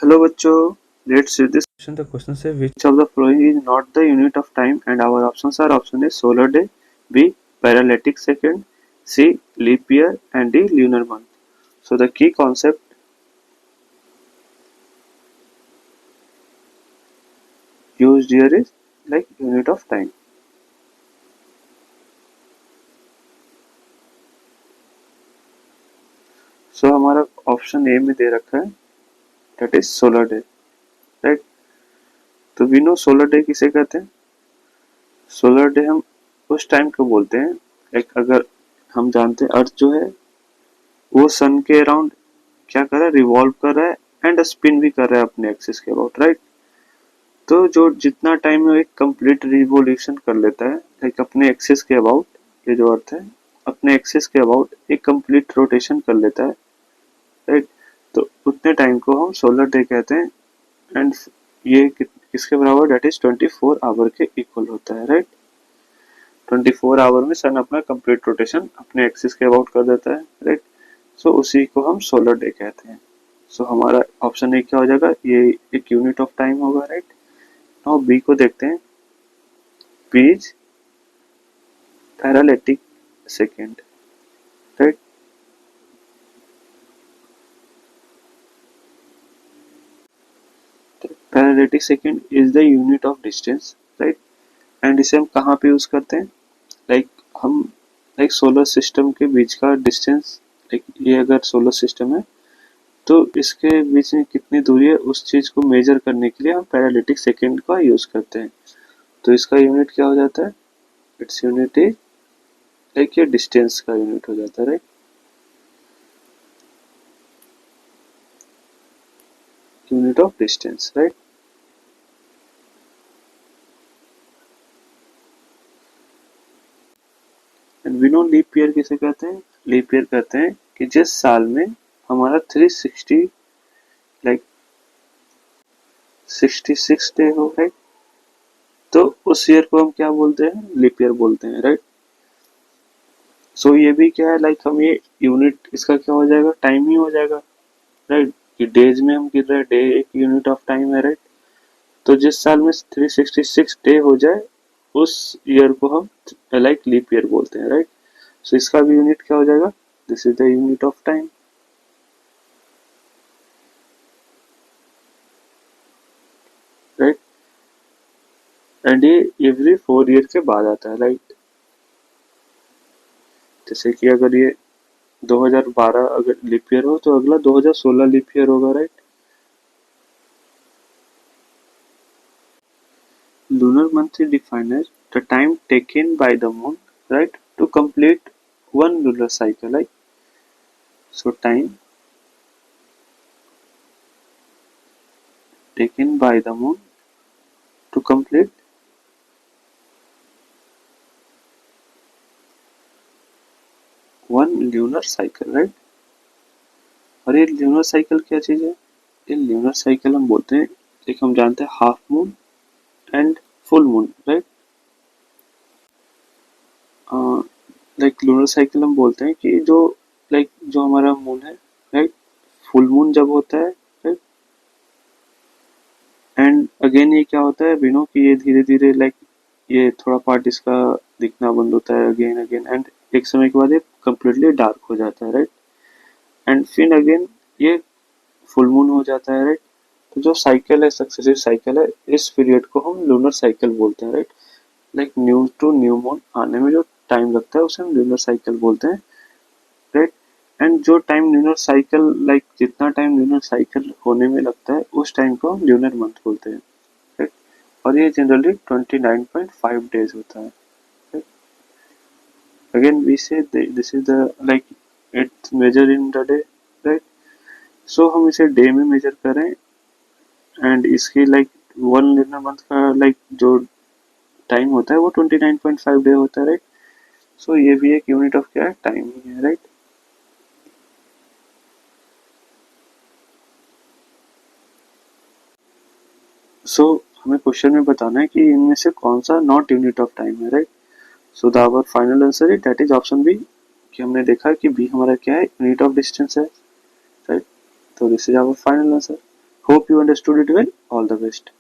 Hello bachcho, let's read this question. The question says which of the following is not the unit of time, and our options are option A solar day, B parallactic second, C leap year, and D lunar month. So the key concept used here is like unit of time. So हमारा option A में दे रखा है that is solar day, right? तो we know solar day किसे कहते हैं? Solar day हम उस टाइम को बोलते हैं लाइक अगर हम जानते हैं अर्थ जो है वो सन के अराउंड क्या कर रहा है, रिवॉल्व कर रहा है एंड स्पिन भी कर रहा है अपने एक्सिस के अबाउट, राइट? तो जो जितना टाइम में एक कंप्लीट रिवोल्यूशन कर लेता है लाइक अपने एक्सिस के अबाउट, ये जो अर्थ है अपने एक्सिस के अबाउट एक कंप्लीट रोटेशन कर लेता है, राइट? तो उतने टाइम को हम सोलर डे कहते हैं एंड ये किसके बराबर, डेट इज 24 आवर के इक्वल होता है, राइट? 24 आवर में सन अपना कंप्लीट रोटेशन अपने एक्सिस के अबाउट कर देता है, राइट? सो उसी को हम सोलर डे कहते हैं। सो हमारा ऑप्शन ए क्या हो जाएगा, ये एक यूनिट ऑफ टाइम होगा, राइट? नाउ बी को देखते हैं, B is parallactic second, right? Parallactic second is the unit of distance, right? And इसे हम कहाँ पे यूज करते हैं, लाइक हम लाइक सोलर सिस्टम के बीच का डिस्टेंस, लाइक ये अगर सोलर सिस्टम है तो इसके बीच में कितनी दूरी है उस चीज को मेजर करने के लिए हम पैरालिटिक सेकेंड का यूज करते हैं। तो इसका यूनिट क्या हो जाता है, इट्स यूनिट इज लाइक ये डिस्टेंस का यूनिट हो जाता है, right? Unit of distance, right? And we know leap year किसे कहते हैं, लीप ईयर कहते हैं कि जिस साल में हमारा 360 लाइक 66 डे हो, राइट? तो उस ईयर को हम क्या बोलते हैं, लीप ईयर बोलते हैं, राइट? सो ये भी क्या है, लाइक हम ये यूनिट इसका क्या हो जाएगा, टाइम ही हो जाएगा, राइट? कि डेज में हम गिन रहे हैं, डे एक यूनिट ऑफ टाइम है, राइट? तो जिस साल में 366 डे हो जाए उस ईयर को हम लाइक लीप ईयर बोलते हैं, राइट? सो इसका भी यूनिट क्या हो जाएगा, this is the unit of time, right? And ये एवरी 4 ईयर के बाद आता है, राइट? जैसे कि अगर ये 2012 अगर लीप ईयर हो तो अगला 2016 लीप ईयर होगा, right? Lunar month is defined as the time taken by the moon, right, to complete one lunar cycle, right? So time taken by the moon to complete one lunar cycle, right? और ये lunar cycle क्या चीज है, ये lunar cycle हम बोलते हैं, एक हम जानते हैं half moon and full moon, right? Like lunar cycle हम बोलते हैं कि जो लाइक जो हमारा मून है, राइट, फुल मून जब होता है, राइट? एंड अगेन ये क्या होता है, बिनो कि ये धीरे धीरे लाइक ये थोड़ा पार्ट इसका दिखना बंद होता है अगेन अगेन एंड एक समय के बाद ये कम्प्लीटली डार्क हो जाता है, राइट? एंड फिर अगेन ये फुल मून हो जाता है, राइट? तो जो साइकिल है, सक्सेसिव साइकिल है, इस पीरियड को हम लूनर साइकिल बोलते हैं, right? Like new to new moon आने में जो टाइम लगता है उसे हम लूनर साइकिल बोलते हैं, राइट? एंड जो टाइम लूनर साइकिल लाइक जितना टाइम लूनर साइकिल होने में लगता है उस टाइम को हम लूनर मंथ बोलते हैं, राइट? और ये जनरली 29.5 डेज होता है, right? Again we say this is the like it's measure in the day, right? So हम इसे डे में मेजर करें एंड इसकी लाइक वन लूनर मंथ का लाइक जो टाइम होता है वो 29.5 डे होता है, राइट? सो ये भी एक यूनिट ऑफ क्या है, टाइम ही है, राइट? सो हमें क्वेश्चन में बताना है कि इनमें से कौन सा नॉट यूनिट ऑफ टाइम है, right? So the our final answer is that is option B, कि हमने देखा कि बी हमारा क्या है, यूनिट ऑफ डिस्टेंस है, राइट? तो this is our final answer. Hope you understood it well, all the best.